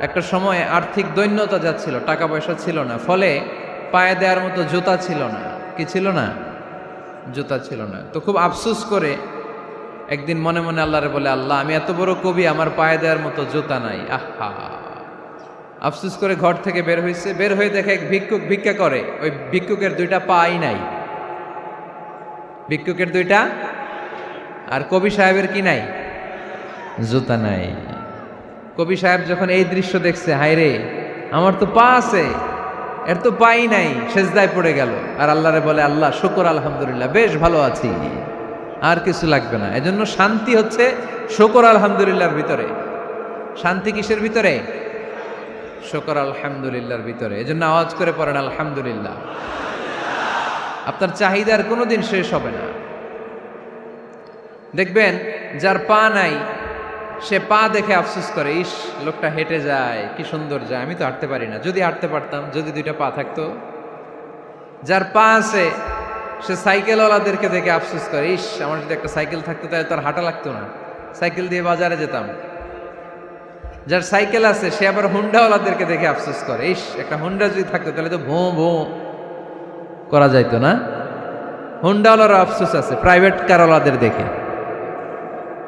একটা সময় আর্থিক দৈন্যতা যাচ্ছিল, টাকা পয়সা ছিল না, ফলে পায়ে দেওয়ার মতো জুতা ছিল না। কি ছিল না? জুতা ছিল না। তো খুব আফসোস করে একদিন মনে মনে আল্লাহরে বলে, আল্লাহ আমি এত বড় কবি, আমার পায়ে দেওয়ার মতো জুতা নাই। আহা, আফসোস করে ঘর থেকে বের হয়েছে। বের হয়ে দেখে এক ভিক্ষুক ভিক্ষা করে। ওই ভিক্ষুকের দুইটা পাই নাই, ভিক্ষুকের দুইটা, আর কবি সাহেবের কি নাই? জুতা নাই। কবি সাহেব যখন এই দৃশ্য দেখছে, হায় রে আমার তো পা আছে, এর তো পাই নাই, সেজদায় পড়ে গেল। আর আল্লাহরে বলে, আল্লাহ শুকর আলহামদুলিল্লাহ, বেশ ভালো আছি, আর কিছু লাগবে না। এজন্য শান্তি হচ্ছে শুকর আলহামদুলিল্লাহর ভিতরে। শান্তি কিসের ভিতরে? শুকর আলহামদুলিল্লাহর ভিতরে। এজন্য আওয়াজ করে পড়েন আলহামদুলিল্লাহ। আপনার চাহিদার কোনোদিন শেষ হবে না। দেখবেন যার পা নাই, সে পা দেখে আফসোস করে, ইস লোকটা হেঁটে যায়, কি সুন্দর যায়, আমি তো হাঁটতে পারি না, যদি হাঁটতে পারতাম, যদি দুইটা পা থাকতো। যার পা আছে সে সাইকেলওয়ালাদেরকে দেখে আফসোস করে, ইস আমার যদি একটা সাইকেল থাকতো তাহলে তার হাঁটা লাগতো না, সাইকেল দিয়ে বাজারে যেতাম। যার সাইকেল আছে সে আবার হুন্ডাওয়ালাদেরকে দেখে আফসোস করে, ইস একটা হুন্ডা যদি থাকতো তাহলে তো ভোঁ ভোঁ করা যাইতো না। হুন্ডাওয়ালারও আফসোস আছে প্রাইভেট কারওয়ালাদের দেখে,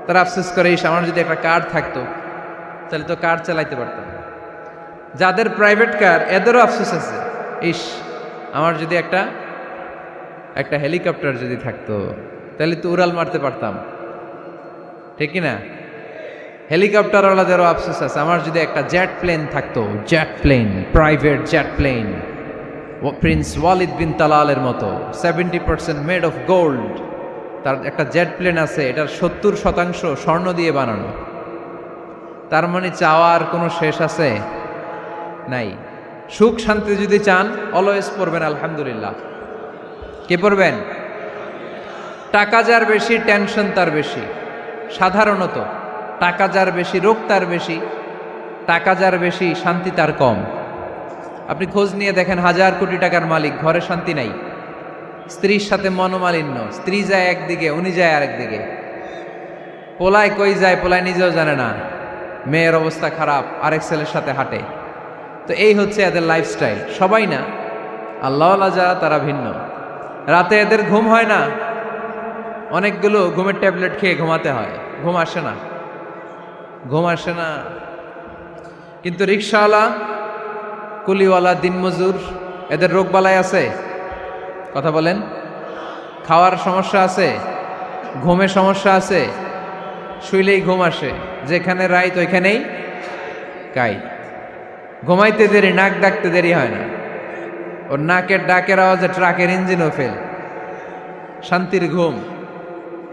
তারা আফসোস করে, ইস আমার যদি একটা কার থাকতো তাহলে তো কার চালাইতে পারতাম। যাদের প্রাইভেট কার এদেরও আফসোস আছে, ইস আমার যদি একটা হেলিকপ্টার যদি থাকতো তাহলে তো উড়াল মারতে পারতাম, ঠিক না? হেলিকপ্টারওয়ালাদেরও আফসোস আছে, আমার যদি একটা জেট প্লেন থাকতো, jet plane, private jet plane, prince Walid bin তালালের মতো 70% মেড অফ গোল্ড, তার একটা জেট প্লেন আছে, এটার 70% স্বর্ণ দিয়ে বানানো। তার মানে চাওয়ার কোনো শেষ আছে? নাই। সুখ শান্তি যদি চান অলওয়েজ পড়বেন আলহামদুলিল্লাহ। কে পড়বেন? টাকা যার বেশি টেনশন তার বেশি। সাধারণত টাকা যার বেশি রোগ তার বেশি, টাকা যার বেশি শান্তি তার কম। আপনি খোঁজ নিয়ে দেখেন, 1000 কোটি টাকার মালিক, ঘরে শান্তি নাই, স্ত্রীর সাথে মনোমালিন্য, স্ত্রী যায় একদিকে, উনি যায় আরেকদিকে, পোলায় কই যায় পোলায় নিজেও জানে না, মেয়ের অবস্থা খারাপ, আরেক ছেলের সাথে হাঁটে। তো এই হচ্ছে এদের লাইফস্টাইল। সবাই না, আল্লাহওয়ালা যারা তারা ভিন্ন। রাতে এদের ঘুম হয় না, অনেকগুলো ঘুমের ট্যাবলেট খেয়ে ঘুমাতে হয়, ঘুম আসে না, ঘুম আসে না। কিন্তু রিক্সাওয়ালা, কুলিওয়ালা, দিনমজুর, এদের রোগ বালাই আছে? কথা বলেন। খাওয়ার সমস্যা আছে, ঘুমের সমস্যা আছে, শুইলেই ঘুম আসে, যেখানে রাইত ওইখানেই কাই। ঘুমাইতে দেরি, নাক ডাকতে দেরি হয় না, ওর নাকের ডাকের আওয়াজে ট্রাকের ইঞ্জিনও ফেল। শান্তির ঘুম।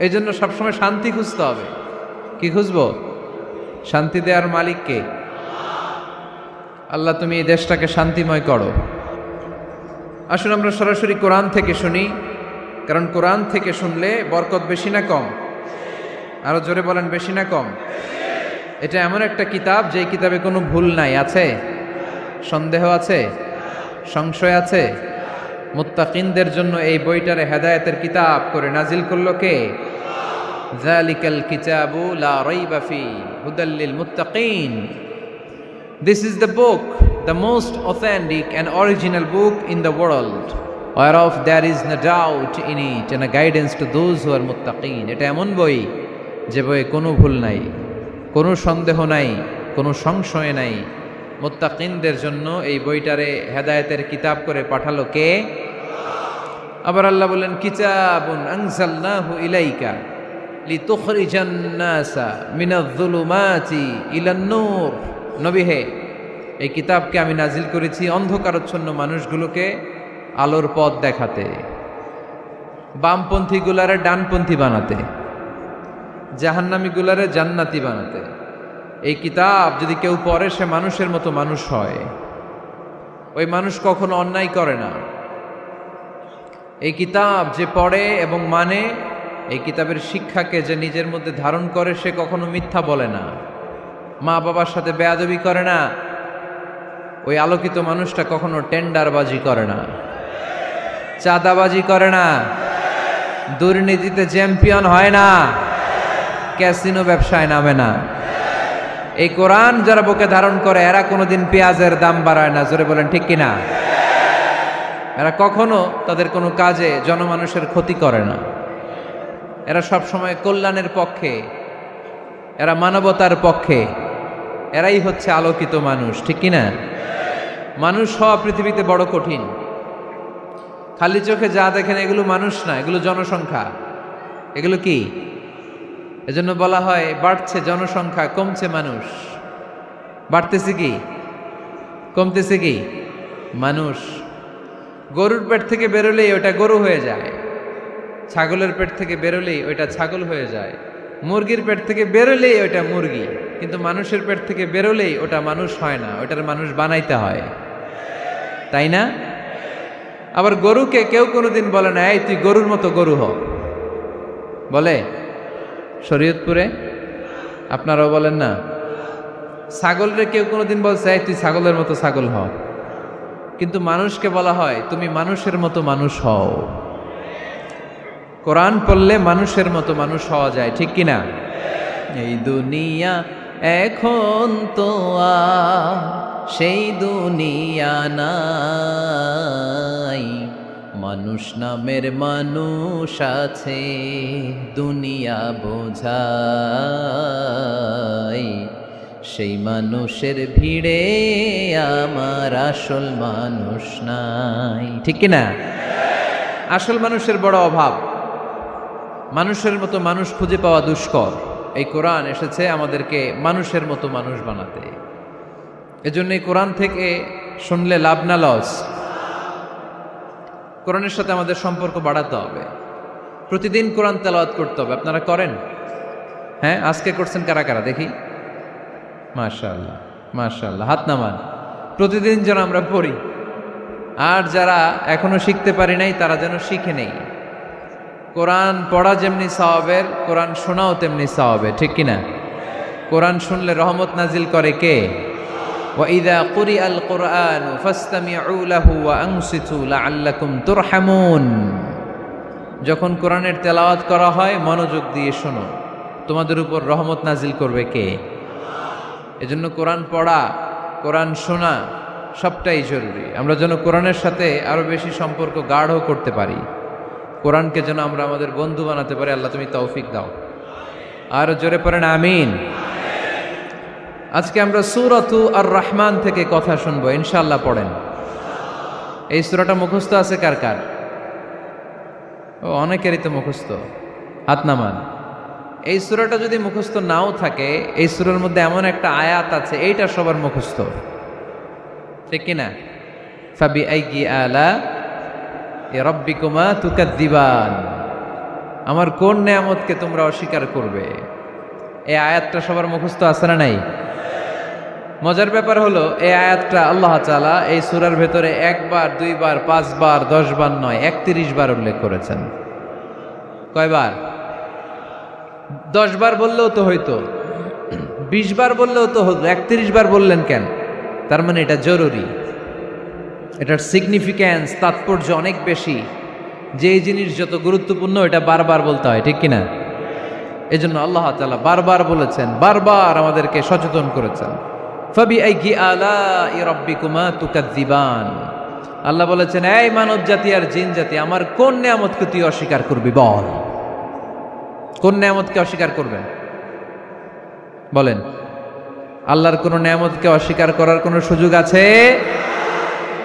এই জন্য সবসময় শান্তি খুঁজতে হবে। কি খুঁজবো? শান্তি দেওয়ার মালিককে। আল্লাহ তুমি এই দেশটাকে শান্তিময় করো। আসুন আমরা সরাসরি কোরআন থেকে শুনি, কারণ কোরআন থেকে শুনলে বরকত বেশি না কম? আরো জোরে বলেন, বেশি না কম? এটা এমন একটা কিতাব যে কিতাবে কোনো ভুল নাই। আছে? সন্দেহ আছে? সংশয় আছে? মুত্তাকিনদের জন্য এই বইটারে হেদায়েতের কিতাব করে নাজিল করলো কে? যালিকাল কিতাবু লা রাইবা ফি হুদাল লিল মুত্তাকিন। This is the book, the most authentic and original book in the world, whereof there is no doubt in it and a guidance to those who are muttaqin. এটা এমন বই যে বইয়ে কোনো ভুল নাই, কোনো সন্দেহ নাই, কোনো সংশয় নাই। মুত্তাকিনদের জন্য এই বইটারে হেদায়েতের কিতাব করে পাঠালো কে? আবার আল্লাহ বলেন, কিতাবুন আনজালনাহু ইলাইকা লিতুখরিজান নাসা মিনাজ-যুলুমাতি ইলান-নূর। নবী হে, এই কিতাবকে আমি নাজিল করেছি অন্ধকারাচ্ছন্ন মানুষগুলোকে আলোর পথ দেখাতে, বামপন্থী গুলারে ডানপন্থী বানাতে, জাহান্নামী গুলারে জান্নাতি বানাতে। এই কিতাব যদি কেউ পড়ে সে মানুষের মতো মানুষ হয়, ওই মানুষ কখনো অন্যায় করে না। এই কিতাব যে পড়ে এবং মানে, এই কিতাবের শিক্ষাকে যে নিজের মধ্যে ধারণ করে, সে কখনো মিথ্যা বলে না, মা বাবার সাথে বেয়াদবি করে না। ওই আলোকিত মানুষটা কখনো টেন্ডারবাজি করে না, চাঁদাবাজি করে না, দুর্নীতিতে চ্যাম্পিয়ন হয় না, ক্যাসিনো ব্যবসায় নামে না। এই কোরআন যারা বুকে ধারণ করে এরা কোনোদিন পেঁয়াজের দাম বাড়ায় না, জোরে বলেন ঠিক কিনা? এরা কখনো তাদের কোনো কাজে জনমানুষের ক্ষতি করে না, এরা সব সময় কল্যাণের পক্ষে, এরা মানবতার পক্ষে, এরাই হচ্ছে আলোকিত মানুষ, ঠিক কিনা? মানুষ হওয়া পৃথিবীতে বড় কঠিন। খালি চোখে যা দেখেন এগুলো মানুষ না, এগুলো জনসংখ্যা। এগুলো কি? এজন্য বলা হয় বাড়ছে জনসংখ্যা, কমছে মানুষ। বাড়তেছে কি, কমতেছে কি? মানুষ। গরুর পেট থেকে বেরোলেই ওটা গরু হয়ে যায়, ছাগলের পেট থেকে বেরোলেই ওইটা ছাগল হয়ে যায়, মুরগির পেট থেকে বেরোলেই ওইটা মুরগি, কিন্তু মানুষের পেট থেকে বেরোলেই ওটা মানুষ হয় না, ওটার মানুষ বানাইতে হয়, তাই না? আবার গরুকে কেউ কোনোদিন বলে না এই তুই গরুর মতো গরু হ, বলে? শরীয়তপুরে আপনারাও বলেন না? ছাগলরে কেউ কোনোদিন বলছে এই তুই ছাগলের মতো ছাগল হ, কিন্তু মানুষকে বলা হয় তুমি মানুষের মতো মানুষ হও। কোরআন পড়লে মানুষের মতো মানুষ হওয়া যায়, ঠিক কিনা? এই দুনিয়া এখন তো আর সেই দুনিয়া নাই, মানুষ নামের মানুষ আছে দুনিয়া বোঝাই, সেই মানুষের ভিড়ে আমার আসল মানুষ নাই, ঠিক কিনা? আসল মানুষের বড় অভাব, মানুষের মতো মানুষ খুঁজে পাওয়া দুষ্কর। এই কোরআন এসেছে আমাদেরকে মানুষের মতো মানুষ বানাতে। এজন্য এই কোরআন থেকে শুনলে লাভ না লস? কোরআনের সাথে আমাদের সম্পর্ক বাড়াতে হবে, প্রতিদিন কোরআন তেলাওয়াত করতে হবে। আপনারা করেন? হ্যাঁ, আজকে করছেন কারা কারা দেখি? মাশাআল্লাহ মাশাআল্লাহ, হাত নামান। প্রতিদিন যেন আমরা পড়ি, আর যারা এখনো শিখতে পারি নাই তারা যেন শিখে নেই। কোরআন পড়া যেমনি সওয়াবের, কোরআন শোনাও তেমনি সওয়াবের, ঠিক কিনা? কোরআন শুনলে রহমত নাজিল করে কে? ওয়াইদা কুরিআল কুরআন ফাসতামিউ লাহু ওয়া আনসিতু লাআল্লাকুম তুরহামুন। যখন কোরআনের তেলাওয়াত করা হয় মনোযোগ দিয়ে শোনো, তোমাদের উপর রহমত নাজিল করবে কে? এজন্য কোরআন পড়া, কোরআন শোনা সবটাই জরুরি। আমরা যেন কোরআনের সাথে আরো বেশি সম্পর্ক গাঢ় করতে পারি, কোরআনকে যেন আমরা আমাদের বন্ধু বানাতে পারি। আল্লাহ তুমি তৌফিক দাও। আর জোরে পড়েন আমিন। আজকে আমরা সূরাতু আর রহমান থেকে কথা শুনবো ইনশাআল্লাহ। পড়েন। এই সূরাটা মুখস্থ আছে কার কার? ও, অনেকেরই তো মুখস্থ, হাত নামান। এই সূরাটা যদি মুখস্থ নাও থাকে, এই সূরার মধ্যে এমন একটা আয়াত আছে এইটা সবার মুখস্থ, ঠিক কিনা? ফাবিআইয়ি আলা রাব্বিকুমা তুকাদ্দিবান, আমার কোন নেয়ামতকে তোমরা অস্বীকার করবে। এই আয়াতটা সবার মুখস্থ আছে না নাই? মজার ব্যাপার হলো এই আয়াতটা আল্লাহ তাআলা এই সূরার ভেতরে একবার, দুইবার, 5 বার, 10 বার নয়, 31 বার উল্লেখ করেছেন। কয়বার? 10 বার বললেও তো হইতো, 20 বার বললেও তো হতো, 31 বার বললেন কেন? তার মানে এটা জরুরি, এটার সিগনিফিক্যান্স, তাৎপর্য অনেক বেশি। যে জিনিস যত গুরুত্বপূর্ণ এটা বারবার বলতে হয়, ঠিক কিনা? এজন্য আল্লাহ তাআলা বারবার বলেছেন, বারবার আমাদেরকে সচেতন করেছেন। ফাবিআইয়ি আলাই রাব্বিকুমা তুকাদ্দিবান, আল্লাহ বলেছেন এই মানব জাতি আর জিন জাতি আমার কোন নেয়ামতকে তুই অস্বীকার করবি বল। কোন নেয়ামতকে অস্বীকার করবেন বলেন? আল্লাহর কোন নেয়ামতকে অস্বীকার করার কোন সুযোগ আছে?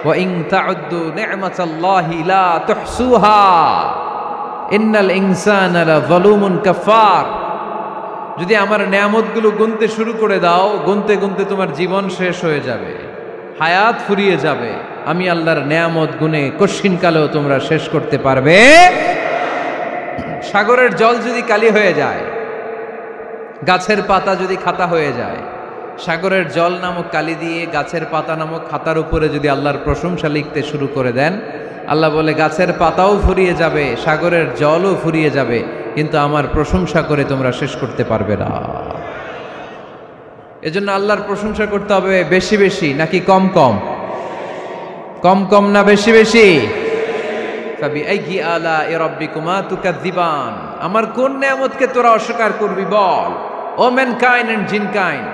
ওয়া ইন তাউদ্দু নি'মাতাল্লাহি লা তুহসুহা ইন্নাল ইনসানা লাযালুমুন কাফার। যদি আমার নেয়ামতগুলো গুনতে শুরু করে দাও, গুনতে গুনতে তোমার জীবন শেষ হয়ে যাবে, হায়াত ফুরিয়ে যাবে। আমি আল্লাহর নেয়ামত গুনে কশিনকালেও তোমরা শেষ করতে পারবে। সাগরের জল যদি কালি হয়ে যায়, গাছের পাতা যদি খাতা হয়ে যায়, সাগরের জল নামক কালি দিয়ে গাছের পাতা নামক খাতার উপরে যদি আল্লাহর প্রশংসা লিখতে শুরু করে দেন, আল্লাহ বলে গাছের পাতাও ফুরিয়ে যাবে, সাগরের জলও ফুরিয়ে যাবে, কিন্তু আমার প্রশংসা করে তোমরা শেষ করতে পারবে না। এজন্য আল্লাহর প্রশংসা করতে হবে বেশি বেশি নাকি কম কম? কম কম না বেশি বেশি? ফাবিআইয়ি আলাই রাব্বিকুমা তুকাদ্দিবান, আমার কোন নেয়ামতকে তোরা অস্বীকার করবি বল। ও mankind and jinnkind,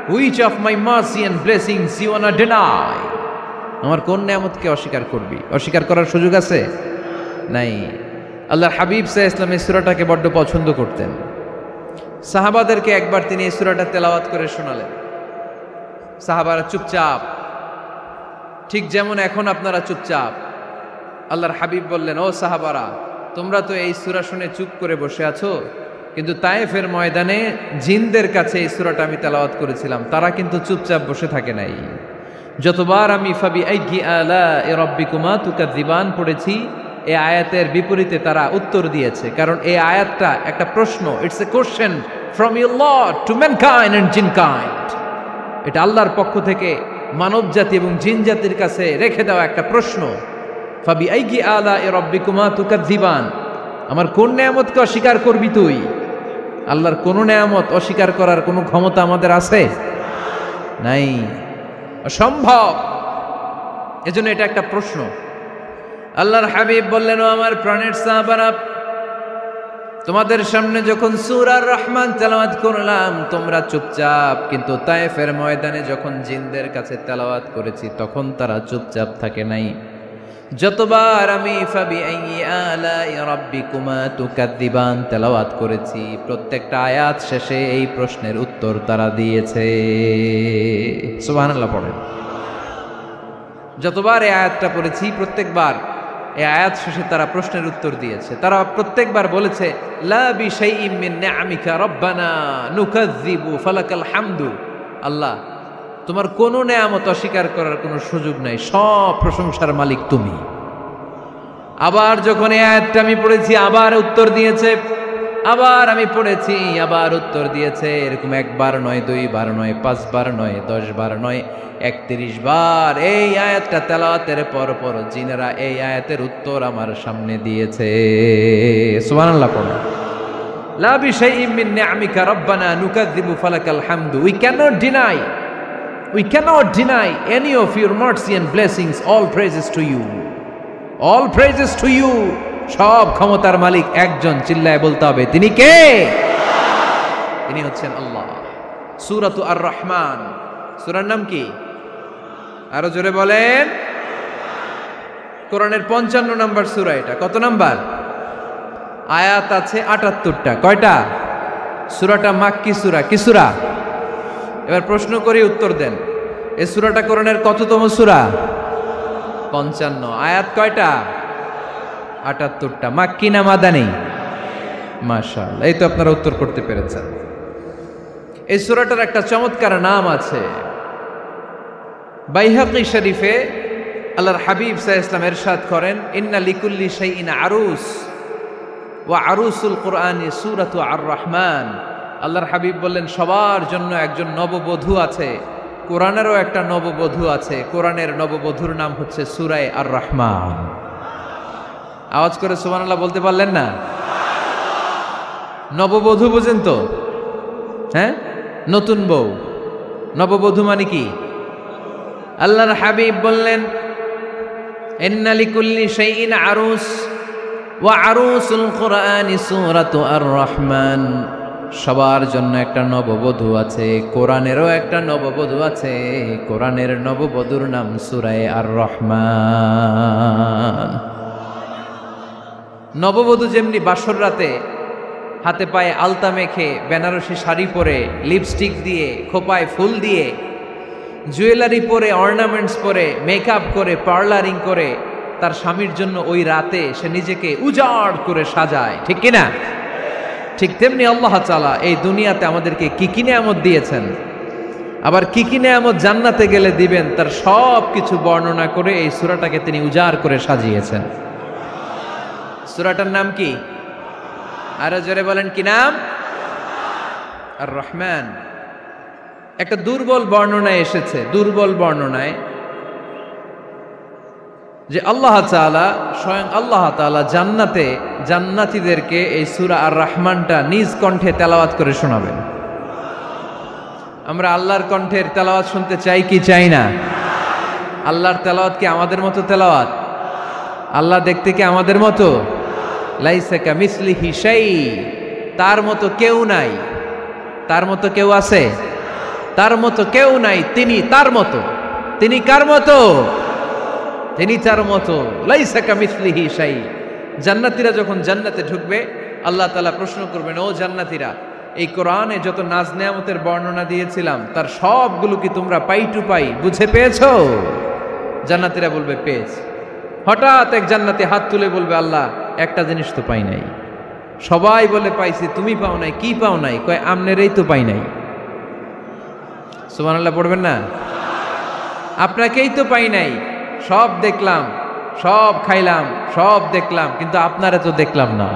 which of my mercy and blessings you want deny? আমার কোন নিয়ামতকে অস্বীকার করবি? অস্বীকার করার সুযোগ আছে? নাই। আল্লাহর হাবিব সাল্লাল্লাহু আলাইহি ওয়াসাল্লাম এই সূরাটাকে বড্ড পছন্দ করতেন। সাহাবাদেরকে একবার তিনি এই সূরাটা তেলাওয়াত করে শোনালেন। সাহাবারা চুপচাপ, ঠিক যেমন এখন আপনারা চুপচাপ। আল্লাহর হাবিব বললেন, ও সাহাবারা, তোমরা তো এই সূরা শুনে চুপ করে বসে আছো, কিন্তু তায়েফের ময়দানে জিনদের কাছে এই সূরাটা আমি তেলাওয়াত করেছিলাম, তারা কিন্তু চুপচাপ বসে থাকে নাই। যতবার আমি ফাবি আইয়ি আলা'i রাব্বিকুমা তুকাযিবান পড়েছি, এই আয়াতের বিপরীতে তারা উত্তর দিয়েছে, কারণ এই আয়াতটা একটা প্রশ্ন। It's a question from your Lord to mankind and jinnkind. এটা আল্লাহর পক্ষ থেকে মানব জাতি এবং জিন জাতির কাছে রেখে দেওয়া একটা প্রশ্ন। ফাবি আইয়ি আলা'i রাব্বিকুমা তুকাযিবান, আমার কোন নিয়ামতকে অস্বীকার করবি তুই? আল্লাহর কোন নিয়ামত অস্বীকার করার কোনো ক্ষমতা আমাদের আছে? নাই, অসম্ভব। এজন্য এটা একটা প্রশ্ন। আল্লাহর হাবিব বললেন, ও আমার প্রাণের সাহাবারা, তোমাদের সামনে যখন সূরা আর রহমান তেলাওয়াত করলাম তোমরা চুপচাপ, কিন্তু তায়েফের ময়দানে যখন জিনদের কাছে তেলাওয়াত করেছি তখন তারা চুপচাপ থাকে নাই। যতবার আমি ফাবি আইয়ি আলা'i রাব্বিকুমা তুকাযিবান তেলাওয়াত করেছি, প্রত্যেকটা আয়াত শেষে এই প্রশ্নের উত্তর তারা দিয়েছে। সুবহানাল্লাহ পড়েন। যতবার এই আয়াতটা পড়েছি প্রত্যেকবার এই আয়াত শেষে তারা প্রশ্নের উত্তর দিয়েছে। তারা প্রত্যেকবার বলেছে, লা বিশাইইম মিন নিআমিকা রাব্বানা নুকাযযিবু ফালাকাল হামদু। আল্লাহ, তোমার কোন নেয়ামত অস্বীকার করার কোনো সুযোগ নাই, সব প্রশংসার মালিক তুমি। আবার যখন এই আয়াতটা আমি পড়েছি আবার উত্তর দিয়েছে, আবার আমি পড়েছি আবার উত্তর দিয়েছে। এরকম একবার নয়, দুইবার নয়, 5 বার নয়, 10 বার নয়, 31 বার এই আয়াতটা তেলাওয়াতের পর পর জিনেরা এই আয়াতের উত্তর আমার সামনে দিয়েছে। সুবহানাল্লাহ পড়ো। লা বিশাইইম মিন নিআমিকা রাব্বানা নুকাযযিবু ফালাকাল হামদু। We cannot deny any of your mercy and blessings. All praises to you. All praises to you. সব ক্ষমতার মালিক একজন, চিল্লায় বলতে হবে, তিনি কে? তিনি হচ্ছেন আল্লাহ। সূরাতু আর রহমান, সূরার নাম কি? আরো জোরে বলেন। কোরআনের 55 নম্বর সূরা এটা। কত নাম্বার? আয়াত আছে 78টা। কয়টা? সূরাটা মাক্কি সূরা। কি সূরা? এবার প্রশ্ন করি, উত্তর দেন। এই সূরাটা কোরআনের কততম সূরা? 55। আয়াত কয়টা? 78টা। মাক্কি না মাদানী? মাশাআল্লাহ, এই তো আপনারা উত্তর করতে পেরেছেন। এই সূরাটার একটা চমৎকার নাম আছে। বাইহাকী শরীফে আল্লাহর হাবিব সাল্লাল্লাহু আলাইহি ওয়াসাল্লাম ইরশাদ করেন, ইন্না লিকুল্লি শাইইন আরুস ওয়া আরুসুল কুরআনি সূরাতু আর রহমান। আল্লাহর হাবিব বললেন, সবার জন্য একজন নববধূ আছে, কোরআনেরও একটা নববধূ আছে। কোরআনের নববধূর নাম হচ্ছে সূরা আর রহমান। আওয়াজ করে সুবহানাল্লাহ বলতে পারলেন না? নববধূ বুঝেন তো? হ্যাঁ, নতুন বউ। নববধূ মানে কি? আল্লাহর হাবিব বললেন, ইন্না লিকুল্লি শাইইন আরুস ওয়া আরুসুল কুরআনি সূরাতু আর রহমান। সবার জন্য একটা নববধূ আছে, কোরআনেরও একটা নববধূ আছে। কোরআনের নববধূর নাম সূরা আর রহমান। নববধূ যেমনি বাসর রাতে হাতে পায়ে আলতা মেখে, বেনারসি শাড়ি পরে, লিপস্টিক দিয়ে, খোপায় ফুল দিয়ে, জুয়েলারি পরে, অর্নামেন্টস পরে, মেকআপ করে, পার্লারিং করে তার স্বামীর জন্য ওই রাতে সে নিজেকে উজাড় করে সাজায়, ঠিক কিনা? ঠিক তেমনি আল্লাহ তাআলা এই দুনিয়াতে আমাদেরকে কি কি নিয়ামত দিয়েছেন, আবার কি কি নিয়ামত জান্নাতে গেলে দিবেন, তার সব কিছু বর্ণনা করে এই সূরাটাকে তিনি উজাড় করে সাজিয়েছেন। সূরাটার নাম কি? আরো জোরে বলেন, কি নাম? আর রহমান। একটা দুর্বল বর্ণনায় এসেছে, দুর্বল বর্ণনায়, যে আল্লাহ তাআলা, স্বয়ং আল্লাহ তাআলা জান্নাতে জান্নাতীদেরকে এই সূরা আর রহমানটা নিজ কণ্ঠে তেলাওয়াত করে শোনাবেন। আমরা আল্লাহর কণ্ঠের তেলাওয়াত শুনতে চাই কি চাই না? আল্লাহর তেলাওয়াত কি আমাদের মতো তেলাওয়াত? আল্লাহ দেখতে কি আমাদের মতো? লাইসা কামিসলিহি শাই, তার মতো কেউ নাই। তার মতো কেউ আছে? তার মতো কেউ নাই, তিনি তার মতো। তিনি কার মতো? তিনি তার মতো। লাইসা কামিসলিহি শাই। জান্নাতীরা যখন জান্নাতে ঢুকবে, আল্লাহ তাআলা প্রশ্ন করবেন, ও জান্নাতীরা, এই কোরআনে যত নাজ নেয়ামতের বর্ণনা দিয়েছিলাম তার সবগুলো কি তোমরা পাই টু পাই বুঝে পেয়েছো? জান্নাতীরা বলবে পেয়েছি। হঠাৎ এক জান্নাতি হাত তুলে বলবে, আল্লাহ একটা জিনিস তো পাই নাই। সবাই বলে পাইছি, তুমি পাও নাই। কি পাও নাই? কয় আমনেরই তো পাই নাই। সুবহানাল্লাহ পড়বেন না? আপনাকেই তো পাই নাই। সব দেখলাম, সব খাইলাম, সব দেখলাম, কিন্তু আপনারে তো দেখলাম না।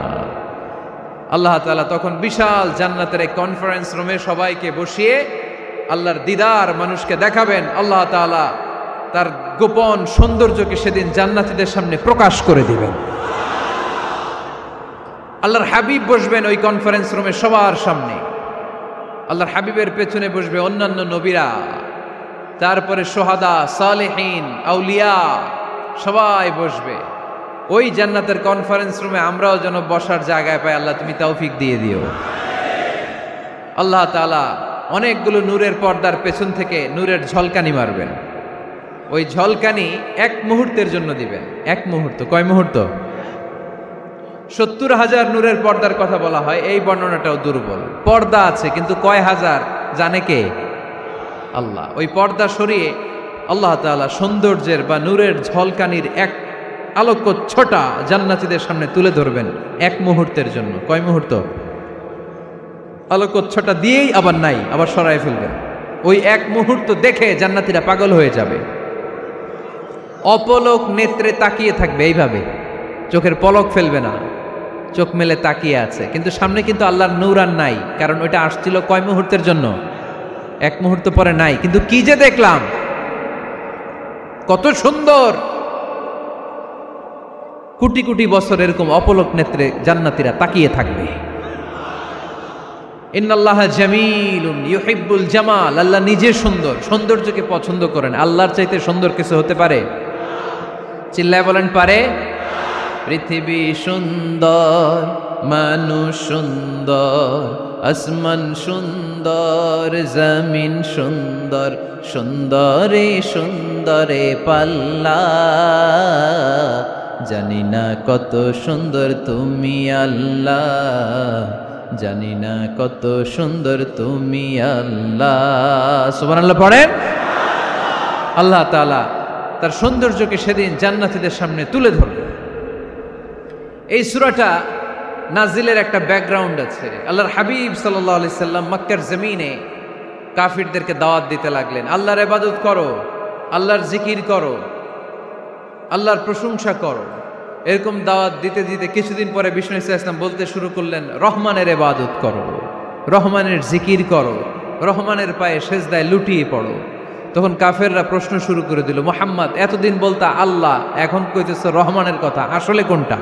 আল্লাহ তাআলা তখন বিশাল জান্নাতের এক কনফারেন্স রুমে সবাইকে বসিয়ে আল্লাহর দিদার মানুষকে দেখাবেন। আল্লাহ তাআলা তার গোপন সৌন্দর্যকে সেদিন জান্নাতীদের সামনে প্রকাশ করে দিবেন। আল্লাহর হাবিব বসবেন ওই কনফারেন্স রুমে সবার সামনে। আল্লাহর হাবিবের পেছনে বসবে অন্যান্য নবীরা, তারপরে সোহাদা, সালেহীন, আউলিয়া সবাই বসবে। ওই জান্নাতের কনফারেন্স রুমে আমরাও যেন বসার জায়গায় পাই, আল্লাহ তুমি তৌফিক দিয়ে দিও। আল্লাহ তাআলা অনেকগুলো নূরের পর্দার পেছন থেকে নূরের ঝলকানি মারবেন। ওই ঝলকানি এক মুহূর্তের জন্য দিবেন। এক মুহূর্ত। কয় মুহূর্ত? 70,000 নূরের পর্দার কথা বলা হয়, এই বর্ণনাটাও দুর্বল। পর্দা আছে কিন্তু কয় হাজার জানে কে? আল্লাহ। ওই পর্দা সরিয়ে আল্লাহ তাআলা সৌন্দর্যের বা নূরের ঝলকানির এক আলোকচ্ছটা জান্নাতীদের সামনে তুলে ধরবেন এক মুহূর্তের জন্য। কয় মুহূর্ত? আলোকচ্ছটা দিয়েই আবার নাই, আবার সরায় ফেলবেন। ওই এক মুহূর্ত দেখে জান্নাতীরা পাগল হয়ে যাবে, অপলক নেত্রে তাকিয়ে থাকবে। এইভাবে চোখের পলক ফেলবে না, চোখ মেলে তাকিয়ে আছে। কিন্তু সামনে কিন্তু আল্লাহর নূর আর নাই, কারণ ওইটা আসছিল কয় মুহূর্তের জন্য? এক মুহূর্ত পরে নাই। কিন্তু কি যে দেখলাম, কত সুন্দর! কোটি কোটি বছর এরকম অপলক নেত্রে জান্নাতীরা তাকিয়ে থাকবে। ইন্নাল্লাহা জামিলুন ইউহিব্বুল জামাল। আল্লাহ নিজে সুন্দর, সৌন্দর্যকে পছন্দ করেন। আল্লাহর চাইতে সুন্দর কিছু হতে পারে? চিল্লায় বলেন পারে? পৃথিবী সুন্দর, মানুষ সুন্দর, আসমান সুন্দর, জমিন সুন্দর, সুন্দরে সুন্দরে পাল্লা। জানি না কত সুন্দর তুমি আল্লাহ, জানি না কত সুন্দর তুমি আল্লাহ। সুবহানাল্লাহ পড়েন। আল্লাহ তাআলা তার সৌন্দর্যকে সেদিন জান্নাতীদের সামনে তুলে ধরবেন। এই সূরাটা নাজিলের একটা ব্যাকগ্রাউন্ড আছে। আল্লাহর হাবিব সাল্লাল্লাহু আলাইহি সাল্লাম মক্কার জমিনে কাফিরদেরকে দাওয়াত দিতে লাগলেন, আল্লাহর ইবাদত করো, আল্লাহর জিকির করো, আল্লাহর প্রশংসা করো। এরকম দাওয়াত দিতে দিতে কিছুদিন পরে বিষ্ণু ইসলাম বলতে শুরু করলেন, রহমানের ইবাদত করো, রহমানের জিকির করো, রহমানের পায়ে সেজদায় লুটিয়ে পড়ো। তখন কাফেররা প্রশ্ন শুরু করে দিল, মুহাম্মদ এতদিন বলতা আল্লাহ, এখন কইতেছ রহমানের কথা, আসলে কোনটা?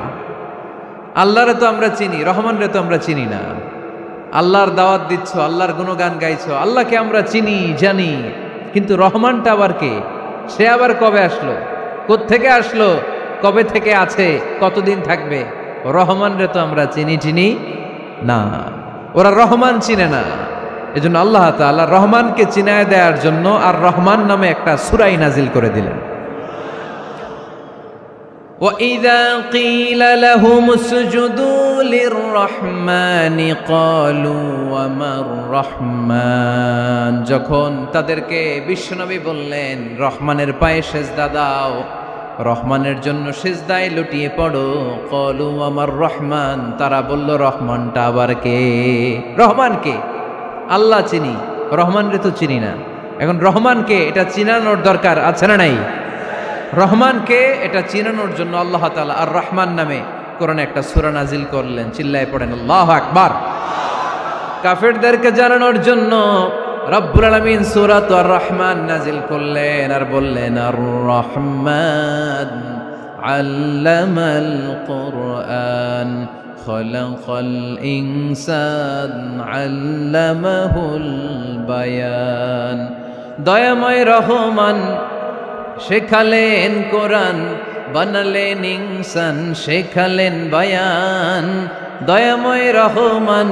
আল্লাহরে তো আমরা চিনি, রহমানরে তো আমরা চিনি না। আল্লাহর দাওয়াত দিচ্ছ, আল্লাহর গুণগান গাইছ, আল্লাহকে আমরা চিনি জানি, কিন্তু রহমানটা আবার কে? সে আবার কবে আসলো, কোত্থেকে আসলো, কবে থেকে আছে, কতদিন থাকবে? রহমানরে তো আমরা চিনি না। ওরা রহমান চিনে না। এজন্য আল্লাহ তাআলা রহমানকে চিনায় দেওয়ার জন্য আর রহমান নামে একটা সূরাই নাজিল করে দিলেন। وَإِذَا قِيلَ لَهُمُ اسْجُدُوا لِلرَّحْمَنِ قَالُوا وَمَا الرَّحْمَنُ। যখন তাদেরকে বিশ্বনবী বললেন রহমানের পায়ে সেজদা দাও, রহমানের জন্য সেজদায় লুটিয়ে পড়ো, ক্বালু ওয়ামার রহমান, তারা বলল রহমানটা আবার কে? রহমান কে? আল্লাহ চিনি, রহমানরে তো চিনি না। এখন রহমানকে এটা চিনানোর দরকার আছে না নাই? রহমানকে এটা চিনানোর জন্য আল্লাহ তাআলা আর রহমান নামে কোরআনে একটা সূরা নাজিল করলেন। চিল্লায় পড়েন আল্লাহু আকবার। কাফেরদেরকে জানানোর জন্য রব্বুল আলামিন সূরাত আর রহমান নাজিল করলেন আর বললেন, আর রহমান আল্লামাল কুরআন খলাকাল ইনসান আল্লামাহুল বায়ান। দয়াময় রহমান শেখালেন কোরআন, বানালেন ইনসান শেখালেন বায়ান। দয়াময় রহমান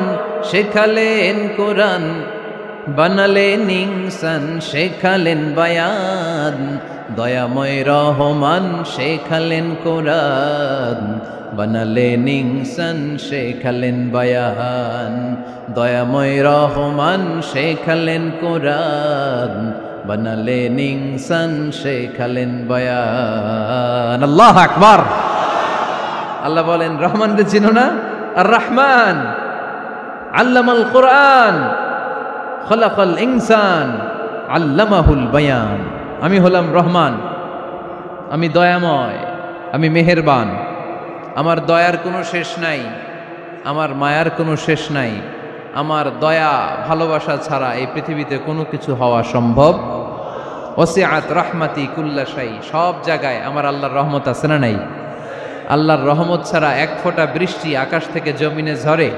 শেখালেন কোরআন, বানালেন ইনসান শেখালেন বায়ান, দয়াময় রহমান শেখালেন কোরআন। বানালেন ইনসান শেখালেন বায়ান, দয়াময় রহমান শেখালেন কোরআন। বানালেন ইনসান শেখালেন বায়ান। আল্লাহু আকবার। আল্লাহ বলেন রহমান রে চিনো না? আর রহমান আল্লামাল কোরআন, খলাকাল ইনসান আল্লামাহুল বায়ান। আমি হলাম রহমান, আমি দয়াময়, আমি মেহেরবান। আমার দয়ার কোনো শেষ নাই, আমার মায়ার কোনো শেষ নাই। আমার দয়া ভালোবাসা ছাড়া এই পৃথিবীতে কোনো কিছু হওয়া সম্ভব। ওসিআত রাহমাতি কুল্লা শাই, সব জায়গায় আমার আল্লাহর রহমত আছে না নাই? আল্লাহর রহমত ছাড়া এক ফোঁটা বৃষ্টি আকাশ থেকে জমিনে ঝরে?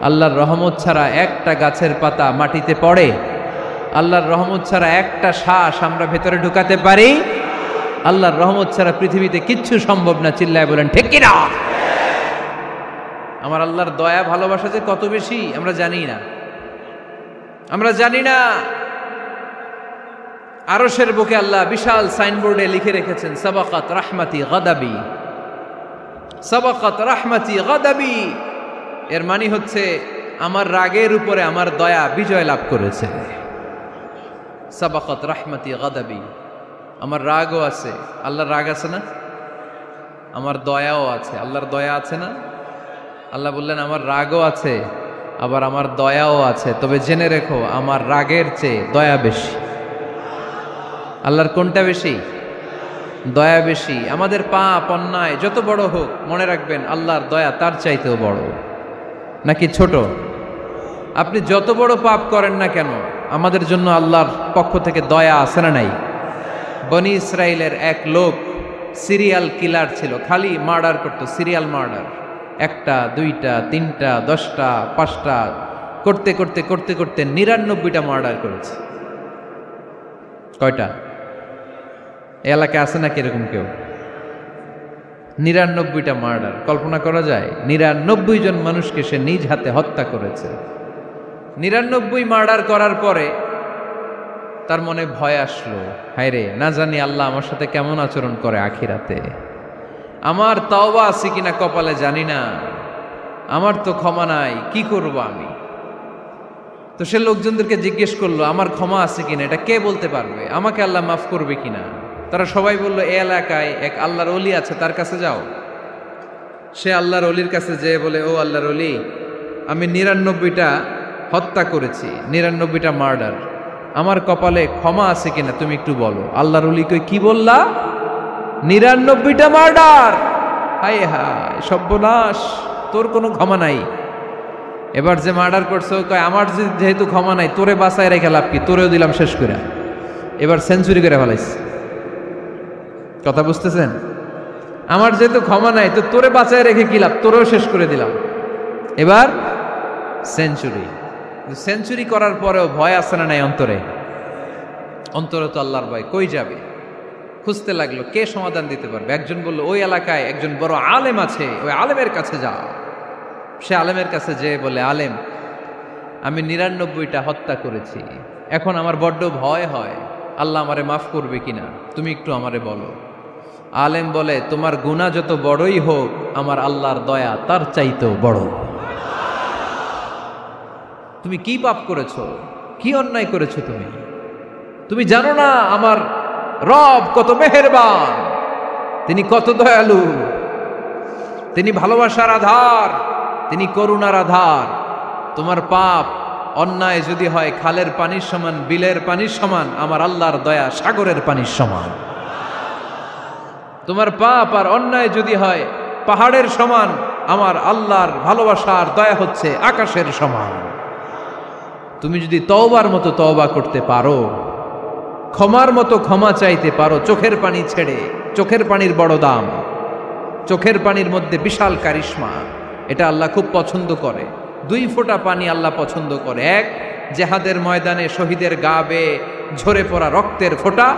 আল্লাহর রহমত ছাড়া একটা গাছের পাতা মাটিতে পড়ে? আল্লাহর রহমত ছাড়া একটা শ্বাস আমরা ভেতরে ঢুকাতে পারি? আল্লাহর রহমত ছাড়া পৃথিবীতে কিচ্ছু সম্ভব না। চিল্লায় বলেন ঠিক কিনা? আমার আল্লাহর দয়া ভালোবাসা যে কত বেশি আমরা জানি না, আমরা জানি না। আরশের বুকে আল্লাহ বিশাল সাইনবোর্ডে লিখে রেখেছেন সাবাকাত রাহমাতি গাদাবি, সাবাকাত রাহমাতি গাদাবি। এর মানে হচ্ছে আমার রাগের উপরে আমার দয়া বিজয় লাভ করেছে। সাবাকাত রাহমাতি গাদাবি, আমার রাগও আছে, আল্লাহর রাগ আছে না? আমার দয়াও আছে, আল্লাহর দয়া আছে না? আল্লাহ বললেন আমার রাগও আছে, আবার আমার দয়াও আছে। তবে জেনে রেখো আমার রাগের চেয়ে দয়া বেশি। আল্লাহর কোনটা বেশি? দয়া বেশি। আমাদের পাপ অন্যায় যত বড় হোক, মনে রাখবেন আল্লাহর দয়া তার চাইতেও বড়। নাকি ছোট? আপনি যত বড় পাপ করেন না কেন, আমাদের জন্য আল্লাহর পক্ষ থেকে দয়া আছে না নাই? বনি ইসরাইলের এক লোক সিরিয়াল কিলার ছিল, খালি মার্ডার করতো, সিরিয়াল মার্ডার। একটা, দুইটা, তিনটা, 10টা, 5টা করতে করতে করতে করতে 99টা মার্ডার করেছে। কয়টা? এলাকায় আছে নাকি এরকম কেউ? 99টা মার্ডার। কল্পনা করা যায়? 99 জন মানুষকে সে নিজ হাতে হত্যা করেছে। 99 মার্ডার করার পরে তার মনে ভয় আসলো, হায় রে, না জানি আল্লাহ আমার সাথে কেমন আচরণ করে আখিরাতে। আমার তওবা আছে কিনা কপালে জানি না, আমার তো ক্ষমা নাই, কি করব আমি? তো সে লোকজনদেরকে জিজ্ঞেস করলো আমার ক্ষমা আছে কিনা, এটা কে বলতে পারবে? আমাকে আল্লাহ মাফ করবে কিনা? তারা সবাই বলল এই এলাকায় এক আল্লাহর ওলি আছে, তার কাছে যাও। সে আল্লাহর ওলির কাছে যেয়ে বলে, ও আল্লাহর ওলি, আমি 99টা হত্যা করেছি, 99টা মার্ডার, আমার কপালে ক্ষমা আছে কিনা তুমি একটু বলো। আল্লাহর ওলি কই, কি বললা? 99টা মার্ডার? হায় হায় সর্বনাশ, তোর কোনো ক্ষমা নাই। এবার যে মার্ডার করছো কয় আমার যেহেতু ক্ষমা নাই, তোরে বাঁচায় রেখে লাভ কি, তোরেও দিলাম শেষ করে। এবার সেঞ্চুরি করে ফেলাইছে। কথা বুঝতেছেন? আমার যেহেতু ক্ষমা নাই, তো তোরে বাঁচায় রেখে কি লাভ, তোরেও শেষ করে দিলাম। এবার সেঞ্চুরি। সেঞ্চুরি করার পরেও ভয় আসে না নাই অন্তরে? অন্তরে তো আল্লাহর ভয়। কই যাবে? খুঁজতে লাগলো কে সমাধান দিতে পারবে। একজন বলল ওই এলাকায় একজন বড় আলেম আছে, ওই আলেমের কাছে যা। সে আলেমের কাছে যেয়ে বলে, আলেম, আমি 99টা হত্যা করেছি, এখন আমার বড্ড ভয় হয়, আল্লাহ আমারে মাফ করবে কিনা, তুমি একটু আমারে বলো। আলেম বলে, তোমার গুনাহ যত বড়ই হোক, আমার আল্লাহর দয়া তার চাইতেও বড়। তুমি কি পাপ করেছো, কি অন্যায় করেছো তুমি? তুমি জানো না আমার রব কত মেহেরবান, তিনি কত দয়ালু, তিনি ভালোবাসার আধার, তিনি করুণার আধার। তোমার পাপ অন্যায় যদি হয় খালের পানির সমান, বিলের পানির সমান, আমার আল্লাহর দয়া সাগরের পানির সমান। তোমার পাপ আর অন্যায় যদি হয় পাহাড়ের সমান, আমার আল্লাহর ভালোবাসার দয়া হচ্ছে আকাশের সমান। তুমি যদি তওবার মতো তওবা করতে পারো, ক্ষমার মতো ক্ষমা চাইতে পারো, চোখের পানি ছেড়ে, চোখের পানির বড় দাম, চোখের পানির মধ্যে বিশাল কারিশমা, এটা আল্লাহ খুব পছন্দ করে। 2 ফোঁটা পানি আল্লাহ পছন্দ করে। এক, জেহাদের ময়দানে শহীদের গা বেয়ে ঝরে পড়া রক্তের ফোঁটা।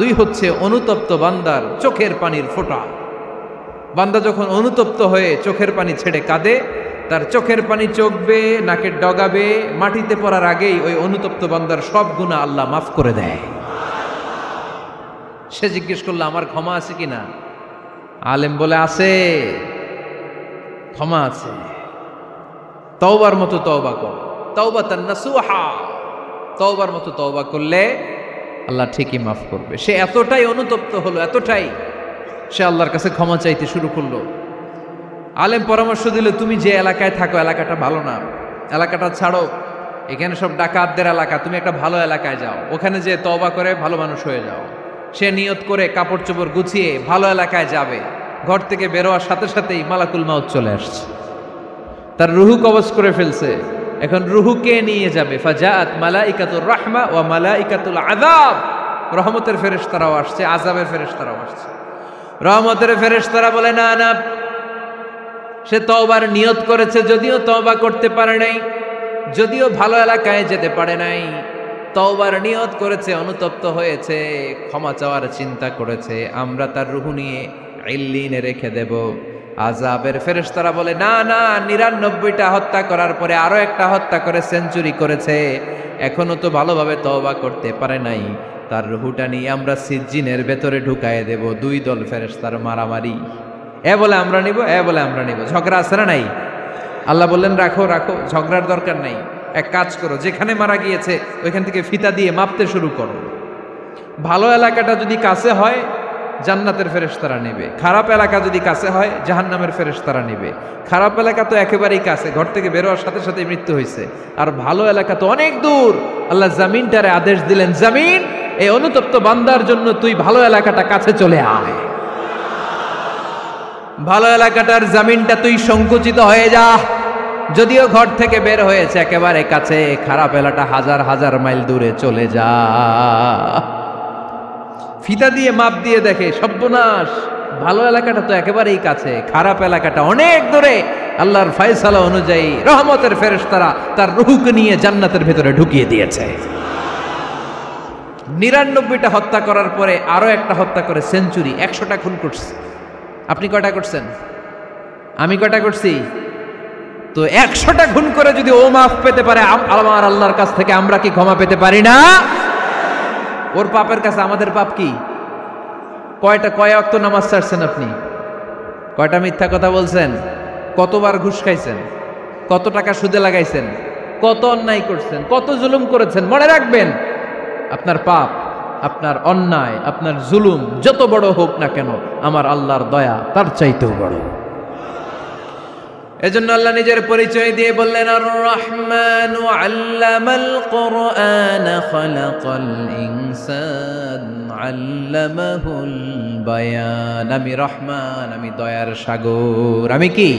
2 হচ্ছে অনুতপ্ত বান্দার চোখের পানির ফোঁটা। বান্দা যখন অনুতপ্ত হয়ে চোখের পানি ছেড়ে কাঁদে, তার চোখের পানি চোখবে, নাকের ডগাবে, মাটিতে পড়ার আগেই ওই অনুতপ্ত বান্দার সব গুনাহ আল্লাহ মাফ করে দেয়। সে জিজ্ঞেস করলো আমার ক্ষমা আছে কিনা? আলেম বলে আছে, ক্ষমা আছে। তওবার মতো তওবা কর, তাওবাতান নাসুহা, তওবার মতো তওবা করলে আল্লাহ ঠিকই মাফ করবে। সে এতটাই অনুতপ্ত হলো, এতটাই সে আল্লাহর কাছে ক্ষমা চাইতে শুরু করলো। আলেম পরামর্শ দিল, তুমি যে এলাকায় থাকো এলাকাটা ভালো না, এলাকাটা ছাড়ো, এখানে সব ডাকাতদের এলাকা, তুমি একটা ভালো এলাকায় যাও, ওখানে যে তওবা করে ভালো মানুষ হয়ে যাও। সে নিয়ত করে কাপড় চোপড় গুছিয়ে ভালো এলাকায় যাবে। ঘর থেকে বেরোয়ার সাথে সাথেই মালাকুল মাউত চলে আসছে, তার রুহু কবজ করে ফেলছে। এখন রুহু কে নিয়ে যাবে? ফাজাআত মালাইকাতুর রাহমা ওয়া মালাইকাতুল আযাব, রহমতের ফেরেশতারাও আসছে, আযাবের ফেরেশতারাও আসছে। রহমতের ফেরেশতারা বলে না না, সে তওবার নিয়ত করেছে, যদিও তওবা করতে পারে নাই, যদিও ভালো এলাকায় যেতে পারে নাই, তওবার নিয়ত করেছে, অনুতপ্ত হয়েছে, ক্ষমা চাওয়ার চিন্তা করেছে, আমরা তার রুহু নিয়ে ইল্লিনে রেখে দেব। আযাবের ফেরেশতারা বলে না না, ৯৯টা হত্যা করার পরে আরো একটা হত্যা করে সেঞ্চুরি করেছে, এখনো তো ভালোভাবে তওবা করতে পারে নাই, তার রুহুটা নিয়ে আমরা সিজ্জিনের ভেতরে ঢুকায়ে দেব। দুই দল ফেরেশতার মারামারি, এ বলে আমরা নিব, এ বলে আমরা নিব। ঝগড়া আছে না নাই? আল্লাহ বললেন রাখো রাখো, ঝগড়ার দরকার নাই। এক কাজ করো, যেখানে মারা গিয়েছে ওইখান থেকে ফিতা দিয়ে মাপতে শুরু করো। ভালো এলাকাটা যদি কাছে হয় জান্নাতের ফেরেশতারা নেবে, খারাপ এলাকা যদি কাছে হয় জাহান্নামের ফেরেশতারা নেবে। খারাপ এলাকা তো একেবারেই কাছে, ঘর থেকে বেরোয়ার সাথে সাথে মৃত্যু হয়েছে, আর ভালো এলাকা তো অনেক দূর। আল্লাহ জামিনটারে আদেশ দিলেন, জামিন এই অনুতপ্ত বান্দার জন্য তুই ভালো এলাকাটা কাছে চলে আয়। ভালো এলাকাটার জামিনটা তুই সংকুচিত হয়ে যা, যদিও ঘর থেকে বের হয়েছে একেবারে কাছে, খারাপ এলাকা হাজার হাজার মাইল দূরে চলে যা। ফিতা দিয়ে মাপ দিয়ে দেখে, সর্বনাশ, ভালো এলাকাটা তো একেবারেই কাছে, খারাপ এলাকাটা অনেক দূরে। আল্লাহর ফয়সালা অনুযায়ী রহমতের ফেরেশতারা তার রূহকে নিয়ে জান্নাতের ভেতরে ঢুকিয়ে দিয়েছে। ৯৯টা হত্যা করার পরে আরো একটা হত্যা করে সেঞ্চুরি, ১০০টা খুন করছে। আপনি কয়টা করছেন? আমি কয়টা করছি? তো ১০০টা খুন করে যদি ও মাফ পেতে পারে আমার আল্লাহর কাছ থেকে, আমরা কি ক্ষমা পেতে পারি না? ওর পাপের কাছে আমাদের পাপ কি? কয় ওয়াক্ত নামাজ ছাড়ছেন আপনি? কয়টা মিথ্যা কথা বলছেন? কতবার ঘুষ খাইছেন? কত টাকা সুদে লাগাইছেন? কত অন্যায় করছেন? কত জুলুম করেছেন? মনে রাখবেন, আপনার পাপ, আপনার অন্যায়, আপনার জুলুম যত বড় হোক না কেন, আমার আল্লাহর দয়া তার চাইতেও বড়। এজন্য আল্লাহ নিজের পরিচয় দিয়ে বললেন, আর রহমান আল্লামাল কুরআন খালাকাল ইনসান আল্লামাহুল বায়ান। আমি রহমান, আমি দয়ার সাগর। আমি কি?